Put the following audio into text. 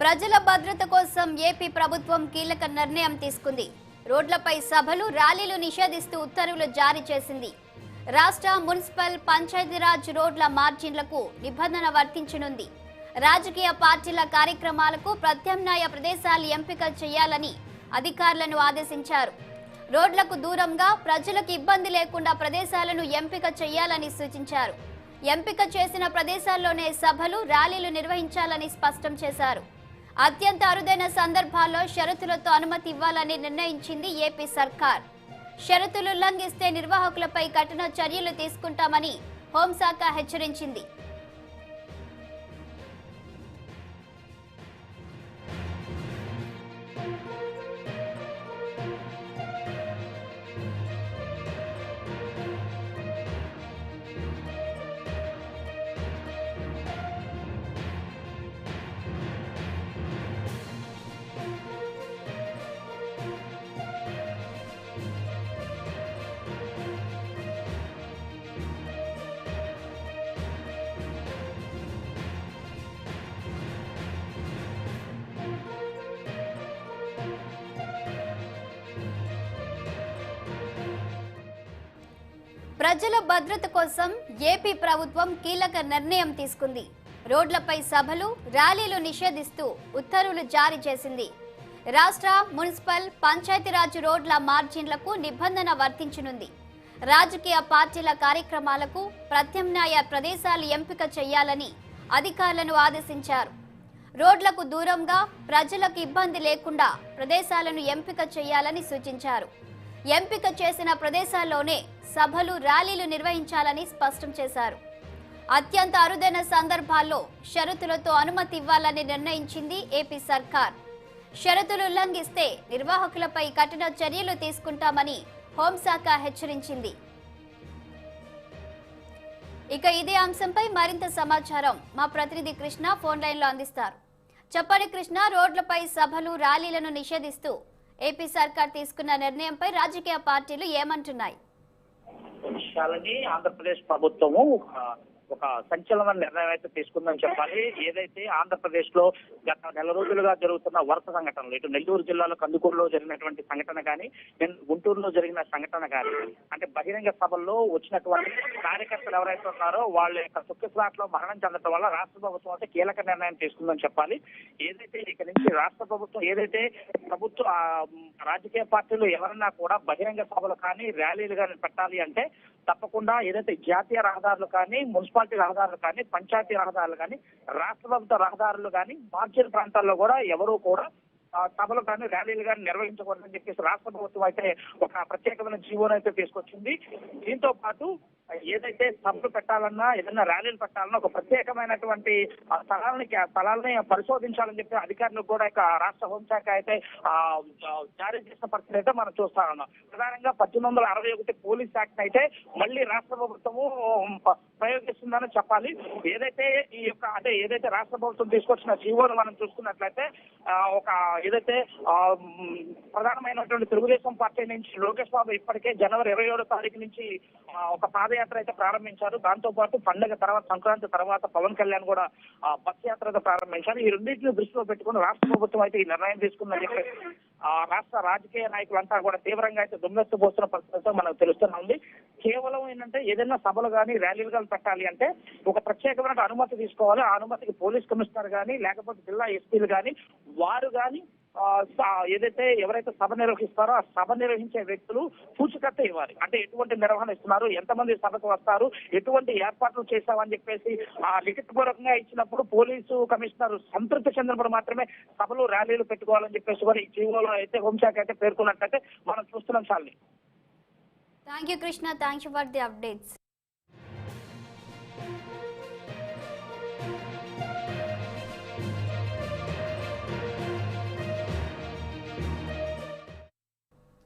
ప్రజల భద్రత కోసం ఏపీ ప్రభుత్వం కీలక నిర్ణయం తీసుకుంది. రోడ్లపై సభలు, ర్యాలీలు నిషేధిస్తూ ఉత్తర్వులు జారీ చేసింది. రాష్ట్ర మున్సిపల్ పంచాయతీరాజ్ రోడ్ల మార్జిన్లకు నిబంధన వర్తించనుంది. రాజకీయ పార్టీల కార్యక్రమాలకు ప్రత్యామ్నాయ ప్రదేశాలు ఎంపిక చేయాలని అధికారులను ఆదేశించారు. రోడ్లకు దూరంగా ప్రజలకు ఇబ్బంది లేకుండా ప్రదేశాలను ఎంపిక చేయాలని సూచించారు. ఎంపిక చేసిన ప్రదేశాల్లోనే సభలు, ర్యాలీలు నిర్వహించాలని స్పష్టం చేశారు. అత్యంత అరుదైన సందర్భాల్లో షరతులతో అనుమతి ఇవ్వాలని నిర్ణయించింది ఏపీ సర్కార్. షరతులు ఉల్లంఘిస్తే నిర్వాహకులపై కఠిన చర్యలు తీసుకుంటామని హోంశాఖ హెచ్చరించింది. ప్రజల భద్రత కోసం ఏపీ ప్రభుత్వం కీలక నిర్ణయం తీసుకుంది. రోడ్లపై సభలు, ర్యాలీలు నిషేధిస్తూ ఉత్తర్వులు జారీ చేసింది. రాష్ట్ర మున్సిపల్ పంచాయతీరాజ్ రోడ్ల మార్జిన్లకు నిబంధన వర్తించనుంది. రాజకీయ పార్టీల కార్యక్రమాలకు ప్రత్యామ్నాయ ప్రదేశాలు ఎంపిక చేయాలని అధికారులను ఆదేశించారు. రోడ్లకు దూరంగా ప్రజలకు ఇబ్బంది లేకుండా ప్రదేశాలను ఎంపిక చేయాలని సూచించారు. ఎంపిక చేసిన ప్రదేశాల్లోనే సభలు, ర్యాలీలు నిర్వహించాలని స్పష్టం చేశారు. అత్యంత అరుదైన సందర్భాల్లో షరతులతో అనుమతి ఇవ్వాలని నిర్ణయించింది ఏపీ సర్కార్. షరతులు ఉల్లంఘిస్తే నిర్వాహకులపై కఠిన చర్యలు తీసుకుంటామని హోంశాఖ హెచ్చరించింది. ఇక ఇదే అంశంపై మరింత సమాచారం మా ప్రతినిధి కృష్ణ ఫోన్ లైన్ లో అందిస్తారు. చెప్పండి కృష్ణ, రోడ్లపై సభలు, ర్యాలీలను నిషేధిస్తూ ఏపీ సర్కార్ తీసుకున్న నిర్ణయంపై రాజకీయ పార్టీలు ఏమంటున్నాయి? ఆంధ్రప్రదేశ్ ప్రభుత్వము ఒక సంచలన నిర్ణయం అయితే తీసుకుందని చెప్పాలి. ఏదైతే ఆంధ్రప్రదేశ్ లో గత నెల రోజులుగా జరుగుతున్న వరుస సంఘటనలు, ఇటు నెల్లూరు జిల్లాలో కందుకూరులో జరిగినటువంటి సంఘటన కానీ, గుంటూరులో జరిగిన సంఘటన కానీ, అంటే బహిరంగ సభల్లో వచ్చినటువంటి కార్యకర్తలు ఎవరైతే ఉన్నారో వాళ్ళ యొక్క తొక్కిసలాట్ లో మరణం చెందడం వల్ల రాష్ట్ర ప్రభుత్వం అయితే కీలక నిర్ణయం తీసుకుందని చెప్పాలి. ఏదైతే ఇక నుంచి రాష్ట్ర ప్రభుత్వం ఏదైతే రాజకీయ పార్టీలు ఎవరన్నా కూడా బహిరంగ సభలు కానీ, ర్యాలీలు కానీ పెట్టాలి అంటే తప్పకుండా ఏదైతే జాతీయ రహదారులు కానీ, మున్సిపాలిటీ రహదారులు కానీ, పంచాయతీ రహదారులు కానీ, రాష్ట్ర ప్రభుత్వ రహదారులు కానీ, మార్జిన్ ప్రాంతాల్లో కూడా ఎవరూ కూడా సభలు కానీ, ర్యాలీలు కానీ నిర్వహించకూడదని చెప్పేసి రాష్ట్ర ప్రభుత్వం అయితే ఒక ప్రత్యేకమైన జీవోను అయితే తీసుకొచ్చింది. దీంతో పాటు ఏదైతే సభలు పెట్టాలన్నా, ఏదైనా ర్యాలీలు పెట్టాలన్నా ఒక ప్రత్యేకమైనటువంటి స్థలాలని పరిశోధించాలని చెప్పి అధికారులకు కూడా ఇక రాష్ట్ర హోంశాఖ అయితే జారీ చేసిన పరిస్థితి అయితే మనం చూస్తా ఉన్నాం. ప్రధానంగా 1861 పోలీస్ యాక్ట్ అయితే మళ్ళీ రాష్ట్ర ప్రభుత్వము ప్రయోగిస్తుందని చెప్పాలి. ఏదైతే ఈ యొక్క ఏదైతే రాష్ట్ర ప్రభుత్వం తీసుకొచ్చిన జీవోను మనం చూసుకున్నట్లయితే ఒక ఏదైతే ప్రధానమైనటువంటి తెలుగుదేశం పార్టీ నుంచి లోకేష్ బాబు ఇప్పటికే జనవరి 27వ తారీఖు నుంచి ఒక పాదయాత్ర అయితే ప్రారంభించారు. దాంతో పాటు పండుగ తర్వాత, సంక్రాంతి తర్వాత పవన్ కళ్యాణ్ కూడా బస్ యాత్ర ప్రారంభించారు. ఈ రెండింటిని దృష్టిలో పెట్టుకుని రాష్ట్ర ప్రభుత్వం అయితే ఈ నిర్ణయం తీసుకుందని చెప్పి రాష్ట్ర రాజకీయ నాయకులంతా కూడా తీవ్రంగా అయితే దుమ్మెత్తు పోస్తున్న పరిస్థితి మనకు తెలుస్తుంది. కేవలం ఏంటంటే ఏదైనా సభలు కానీ, ర్యాలీలు కానీ పెట్టాలి అంటే ఒక ప్రత్యేకమైన అనుమతి తీసుకోవాలి. ఆ అనుమతికి పోలీస్ కమిషనర్ కానీ, లేకపోతే జిల్లా ఎస్పీలు కానీ, వారు కానీ ఏదైతే ఎవరైతే సభ నిర్వహిస్తారో ఆ సభ నిర్వహించే వ్యక్తులు పూచికత్తు ఇవ్వాలి. అంటే ఎటువంటి నిర్వహణ ఇస్తున్నారు, ఎంతమంది సభకు వస్తారు, ఎటువంటి ఏర్పాట్లు చేశామని చెప్పేసి లిఖితపూర్వకంగా ఇచ్చినప్పుడు పోలీసు కమిషనర్ సంతృప్తి చెందినప్పుడు మాత్రమే సభలు, ర్యాలీలు పెట్టుకోవాలని చెప్పేసి కూడా ఈ జీవోలో అయితే హోంశాఖ అయితే పేర్కొన్నట్లయితే మనం చూస్తున్నాం. చాలి. Thank you Krishna, thank you for the updates.